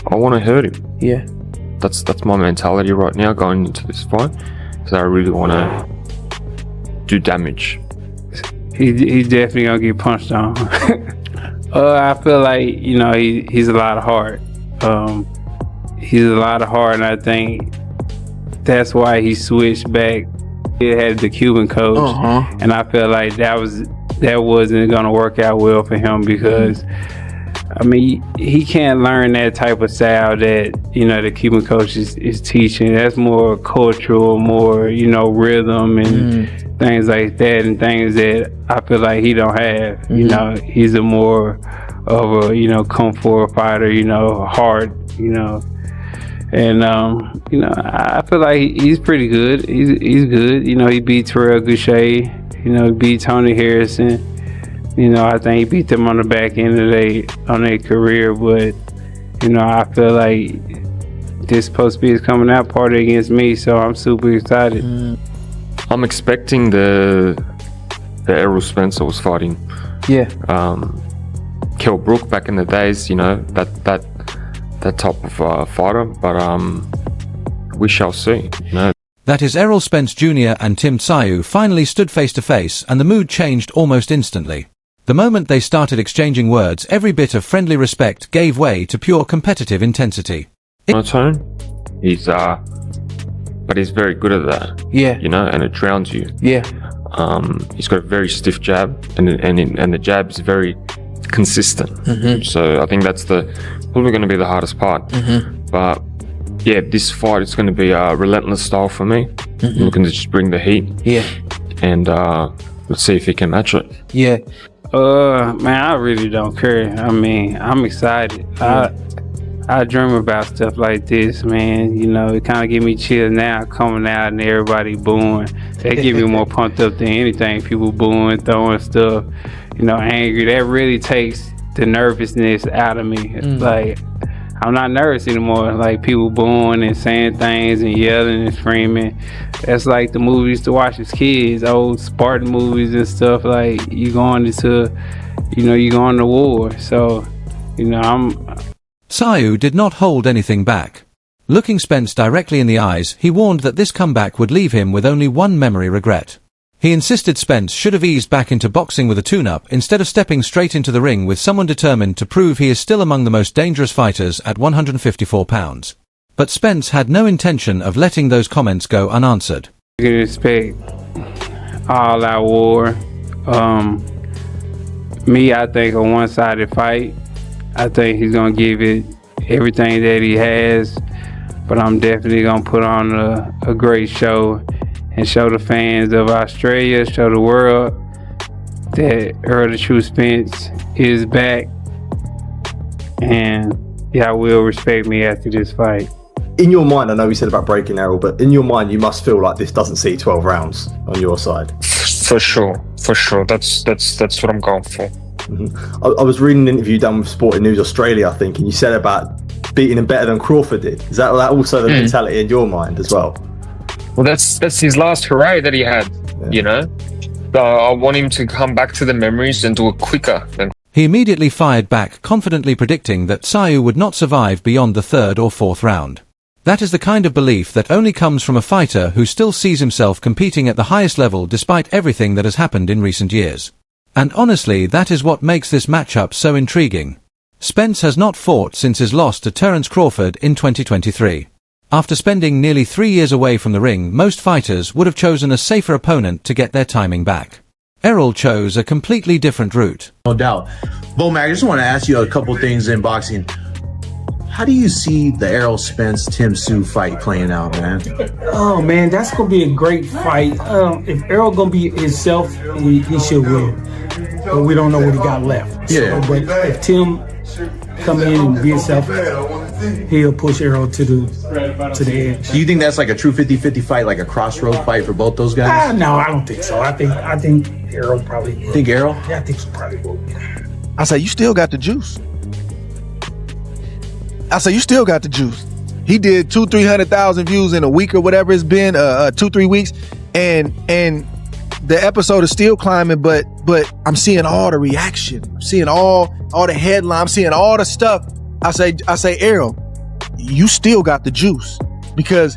I want to hurt him. Yeah. That's my mentality right now going into this fight, because I really want to do damage. He's definitely gonna get punched on. I feel like, you know, he's a lot of heart. He's a lot of heart, and I think that's why he switched back. He had the Cuban coach, and I feel like that wasn't gonna work out well for him, because I mean, he can't learn that type of style that, you know, the Cuban coach is teaching. That's more cultural, more, you know, rhythm and things like that, and things that I feel like he don't have. You know, he's a more of a, you know, kung fu fighter, you know, hard, you know. And, you know, I feel like he's pretty good. He's good. You know, he beat Terrell Goucher. You know, he beat Tony Harrison. You know, I think he beat them on the back end of their career. But, you know, I feel like this supposed to be his coming out party against me, so I'm super excited. I'm expecting the Errol Spence I was fighting. Yeah. Kell Brook back in the days, you know, that type of fighter, but we shall see, you know. That is, Errol Spence Jr. and Tszyu finally stood face to face, and the mood changed almost instantly. The moment they started exchanging words, every bit of friendly respect gave way to pure competitive intensity. Monotone, but he's very good at that. Yeah. You know, and it drowns you. Yeah. He's got a very stiff jab, and the jab is very consistent. So I think that's probably going to be the hardest part. But yeah, this fight is going to be a relentless style for me. I'm looking to just bring the heat. Yeah. And let's see if he can match it. Yeah. Man, I really don't care. I mean, I'm excited. I dream about stuff like this, man. You know, it kind of give me chills now, coming out and everybody booing. That give me more pumped up than anything. People booing, throwing stuff, you know, angry. That really takes the nervousness out of me. Like, I'm not nervous anymore. Like, people booing and saying things and yelling and screaming. That's like the movies we used to watch as kids, old Spartan movies and stuff. Like, you going into war. So, you know, Tszyu did not hold anything back. Looking Spence directly in the eyes, he warned that this comeback would leave him with only one memory regret. He insisted Spence should have eased back into boxing with a tune-up instead of stepping straight into the ring with someone determined to prove he is still among the most dangerous fighters at 154 pounds. But Spence had no intention of letting those comments go unanswered. You can expect all-out war. Me, I think a one-sided fight. I think he's going to give it everything that he has, but I'm definitely going to put on a great show and show the fans of Australia, show the world that Errol Tszyu Spence is back, and y'all will respect me after this fight. In your mind, I know we said about breaking Errol, but in your mind, you must feel like this doesn't see 12 rounds on your side. For sure. That's what I'm going for. I was reading an interview done with Sporting News Australia, I think, and you said about beating him better than Crawford did. Is that also the mentality in your mind as well? Well, that's his last hooray that he had, you know. I want him to come back to the memories and do it quicker than. He immediately fired back, confidently predicting that Tszyu would not survive beyond the third or fourth round. That is the kind of belief that only comes from a fighter who still sees himself competing at the highest level despite everything that has happened in recent years. And honestly, that is what makes this matchup so intriguing. Spence has not fought since his loss to Terence Crawford in 2023. After spending nearly 3 years away from the ring, most fighters would have chosen a safer opponent to get their timing back. Errol chose a completely different route. No doubt. Bo-Mac, I just want to ask you a couple things in boxing. How do you see the Errol Spence Tszyu fight playing out, man? Oh man, that's gonna be a great fight. If Errol gonna be himself, he should win. But we don't know what he got left. Yeah. So, but if Tim come in and be himself, he'll push Errol to the edge. Do you think that's like a true 50-50 fight, like a crossroad fight for both those guys? No, I don't think so. I think Errol probably will. Think Errol? Yeah, I think he probably will. I say you still got the juice. He did 200,000-300,000 views in a week or whatever it's been, 2-3 weeks, and the episode is still climbing. But I'm seeing all the reaction. I'm seeing all the headlines. I'm seeing all the stuff. I say Errol, you still got the juice, because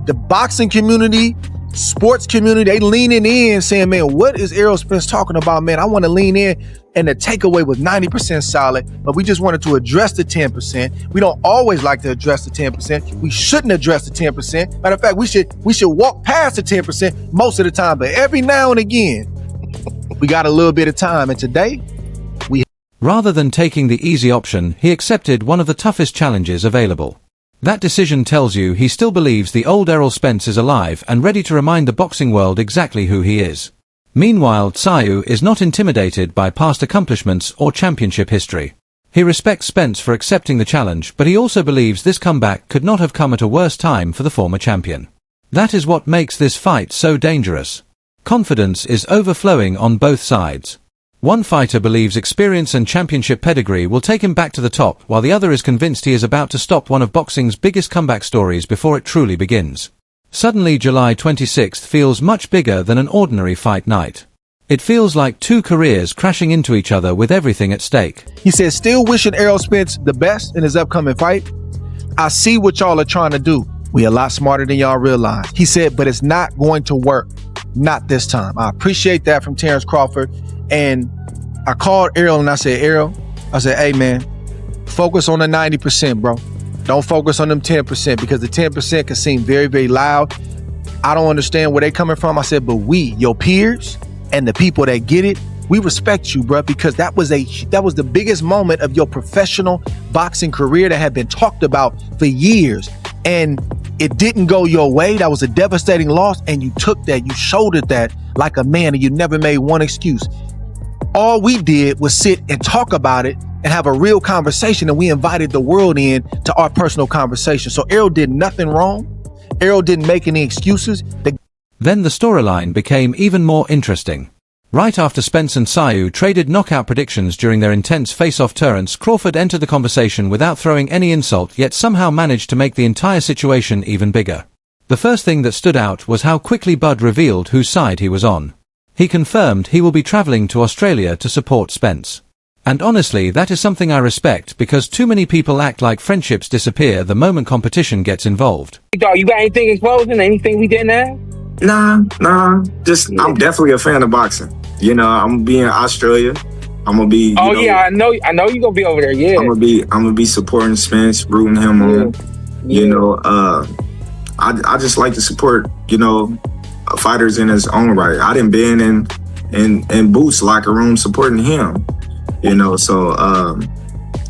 the boxing community, sports community, they leaning in saying, man, what is Errol Spence talking about, man? I want to lean in. And the takeaway was 90% solid, but we just wanted to address the 10%. We don't always like to address the 10%. We shouldn't address the 10%. Matter of fact, we should walk past the 10% most of the time, but every now and again, we got a little bit of time. And today, Rather than taking the easy option, he accepted one of the toughest challenges available. That decision tells you he still believes the old Errol Spence is alive and ready to remind the boxing world exactly who he is. Meanwhile, Tszyu is not intimidated by past accomplishments or championship history. He respects Spence for accepting the challenge, but he also believes this comeback could not have come at a worse time for the former champion. That is what makes this fight so dangerous. Confidence is overflowing on both sides. One fighter believes experience and championship pedigree will take him back to the top, while the other is convinced he is about to stop one of boxing's biggest comeback stories before it truly begins. Suddenly, July 26th feels much bigger than an ordinary fight night. It feels like two careers crashing into each other with everything at stake. he said, still wishing Errol Spence the best in his upcoming fight. I see what y'all are trying to do. We a lot smarter than y'all realize. He said, but it's not going to work. Not this time. I appreciate that from Terrence Crawford. And I called Errol and I said, Errol, I said, hey man, focus on the 90%, bro. Don't focus on them 10%, because the 10% can seem very, very loud. I don't understand where they coming from. I said, but we, your peers and the people that get it, we respect you, bro, because that was the biggest moment of your professional boxing career that had been talked about for years. And it didn't go your way. That was a devastating loss. And you took that, you shouldered that like a man, and you never made one excuse. All we did was sit and talk about it and have a real conversation, and we invited the world in to our personal conversation. So Errol did nothing wrong. Errol didn't make any excuses. Then the storyline became even more interesting. Right after Spence and Tszyu traded knockout predictions during their intense face-off, Terrence Crawford entered the conversation without throwing any insult, yet somehow managed to make the entire situation even bigger. The first thing that stood out was how quickly Bud revealed whose side he was on. He confirmed he will be traveling to Australia to support Spence. And honestly, that is something I respect, because too many people act like friendships disappear the moment competition gets involved. You got anything in closing? Anything we didn't have? Nah. Just, I'm definitely a fan of boxing. You know, I'm gonna be in Australia. I'm gonna be. I know you're gonna be over there. Yeah. I'm gonna be supporting Spence, rooting him on. Yeah. You know, I just like to support, you know, fighters in his own right. I done been in Boots' locker room supporting him. You know, so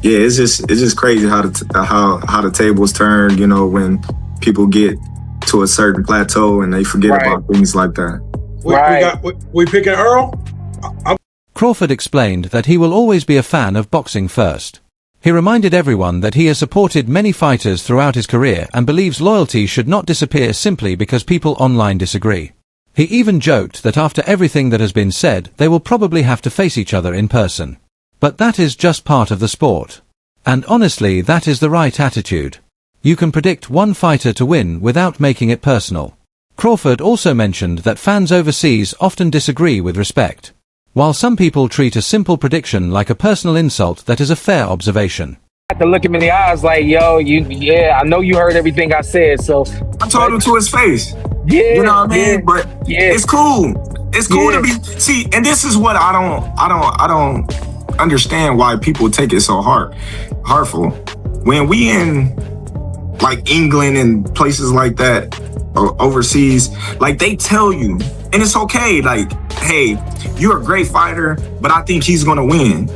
yeah, it's just crazy how the tables turn. You know, when people get to a certain plateau and they forget about things like that. We picking Earl? Crawford explained that he will always be a fan of boxing first. He reminded everyone that he has supported many fighters throughout his career and believes loyalty should not disappear simply because people online disagree. He even joked that after everything that has been said, they will probably have to face each other in person. But that is just part of the sport. And honestly, that is the right attitude. You can predict one fighter to win without making it personal. Crawford also mentioned that fans overseas often disagree with respect. While some people treat a simple prediction like a personal insult, that is a fair observation. I had to look him in the eyes like, yo, I know you heard everything I said, so. I told him to his face. Yeah. You know what I mean? But it's cool. It's cool to be, see, and this is what I don't understand why people take it so hurtful. When we in like England and places like that, or overseas, like they tell you, and it's okay, like, hey, you're a great fighter, but I think he's gonna win.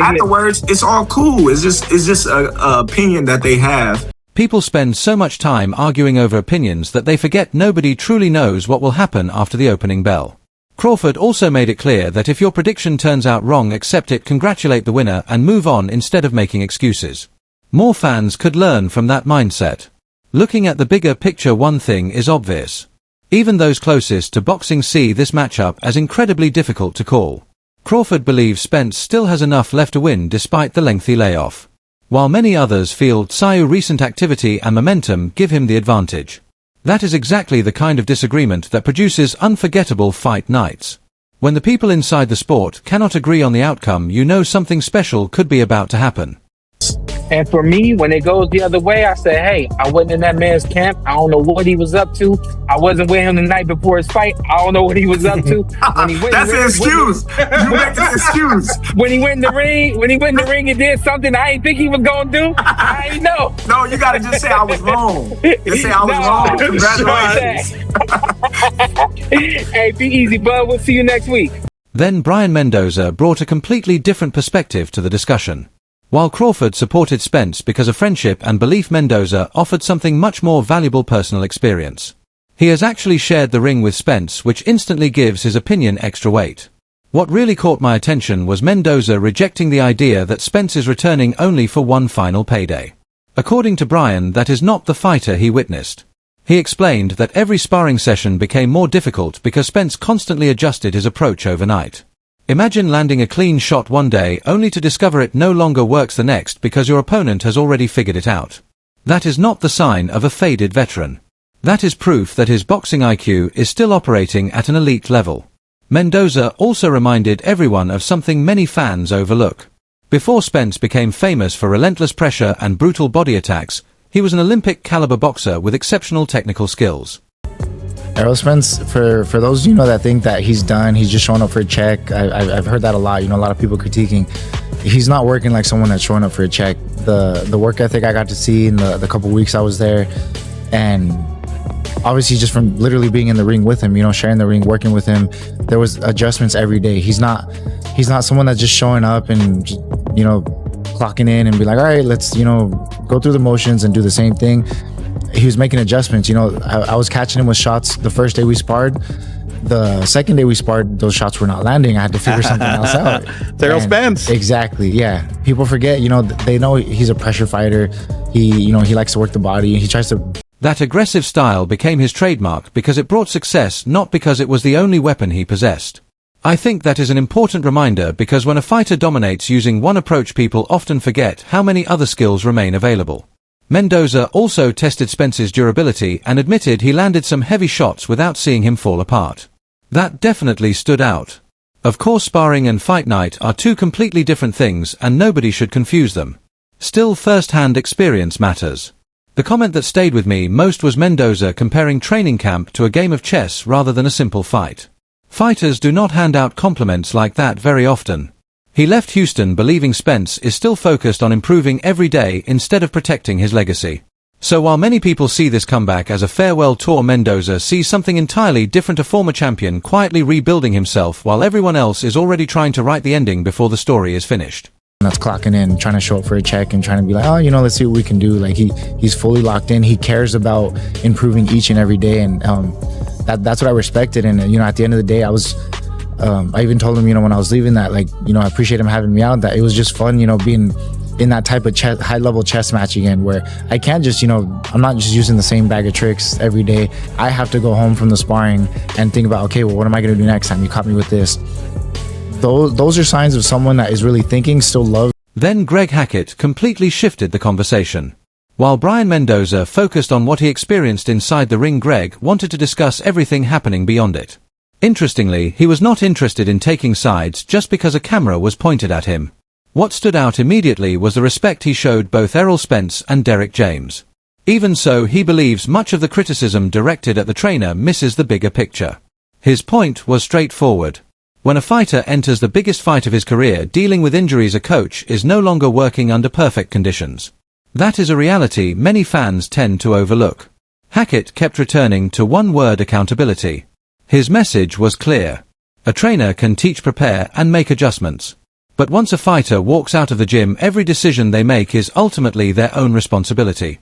Afterwards, it's all cool. It's just a opinion that they have. People spend so much time arguing over opinions that they forget nobody truly knows what will happen after the opening bell. Crawford also made it clear that if your prediction turns out wrong, accept it, congratulate the winner, and move on instead of making excuses. More fans could learn from that mindset. Looking at the bigger picture, one thing is obvious. Even those closest to boxing see this matchup as incredibly difficult to call. Crawford believes Spence still has enough left to win despite the lengthy layoff, while many others feel Tszyu recent activity and momentum give him the advantage. That is exactly the kind of disagreement that produces unforgettable fight nights. When the people inside the sport cannot agree on the outcome, you know something special could be about to happen. And for me, when it goes the other way, I say, hey, I wasn't in that man's camp. I don't know what he was up to. I wasn't with him the night before his fight. I don't know what he was up to. That's an excuse. You make an excuse. When he went in the ring and did something I didn't think he was gonna do, I ain't know. No, you gotta just say I was wrong. Just say I was wrong. Congratulations. Hey, be easy, bud. We'll see you next week. Then Brian Mendoza brought a completely different perspective to the discussion. While Crawford supported Spence because of friendship and belief, Mendoza offered something much more valuable: personal experience. He has actually shared the ring with Spence, which instantly gives his opinion extra weight. What really caught my attention was Mendoza rejecting the idea that Spence is returning only for one final payday. According to Brian, that is not the fighter he witnessed. He explained that every sparring session became more difficult because Spence constantly adjusted his approach overnight. Imagine landing a clean shot one day only to discover it no longer works the next because your opponent has already figured it out. That is not the sign of a faded veteran. That is proof that his boxing IQ is still operating at an elite level. Mendoza also reminded everyone of something many fans overlook. Before Spence became famous for relentless pressure and brutal body attacks, he was an Olympic-caliber boxer with exceptional technical skills. Errol Spence, for those that think that he's done, he's just showing up for a check. I've heard that a lot. A lot of people critiquing. He's not working like someone that's showing up for a check. The work ethic I got to see in the couple weeks I was there, and obviously just from literally being in the ring with him, sharing the ring, working with him, there was adjustments every day. He's not someone that's just showing up and clocking in and be like, all right, let's go through the motions and do the same thing. He was making adjustments. I was catching him with shots the first day we sparred. The second day we sparred, those shots were not landing. I had to figure something else out. Errol Spence. Exactly, yeah. People forget, they know he's a pressure fighter. He likes to work the body. He tries to... That aggressive style became his trademark because it brought success, not because it was the only weapon he possessed. I think that is an important reminder because when a fighter dominates using one approach, people often forget how many other skills remain available. Mendoza also tested Spence's durability and admitted he landed some heavy shots without seeing him fall apart. That definitely stood out. Of course, sparring and fight night are two completely different things and nobody should confuse them. Still, first-hand experience matters. The comment that stayed with me most was Mendoza comparing training camp to a game of chess rather than a simple fight. Fighters do not hand out compliments like that very often. He left Houston believing Spence is still focused on improving every day instead of protecting his legacy. So while many people see this comeback as a farewell tour, Mendoza sees something entirely different: a former champion quietly rebuilding himself while everyone else is already trying to write the ending before the story is finished. That's clocking in, trying to show up for a check and trying to be like, let's see what we can do. Like he's fully locked in. He cares about improving each and every day, and that's what I respected. And at the end of the day, I even told him, when I was leaving that, I appreciate him having me out, that it was just fun, being in that type of high-level chess match again, where I can't just, I'm not just using the same bag of tricks every day. I have to go home from the sparring and think about, okay, well, what am I going to do next time? You caught me with this. Those are signs of someone that is really thinking, still loves. Then Greg Hackett completely shifted the conversation. While Brian Mendoza focused on what he experienced inside the ring, Greg wanted to discuss everything happening beyond it. Interestingly, he was not interested in taking sides just because a camera was pointed at him. What stood out immediately was the respect he showed both Errol Spence and Derek James. Even so, he believes much of the criticism directed at the trainer misses the bigger picture. His point was straightforward. When a fighter enters the biggest fight of his career dealing with injuries, a coach is no longer working under perfect conditions. That is a reality many fans tend to overlook. Hackett kept returning to one word: accountability. His message was clear. A trainer can teach, prepare, and make adjustments. But once a fighter walks out of the gym, every decision they make is ultimately their own responsibility.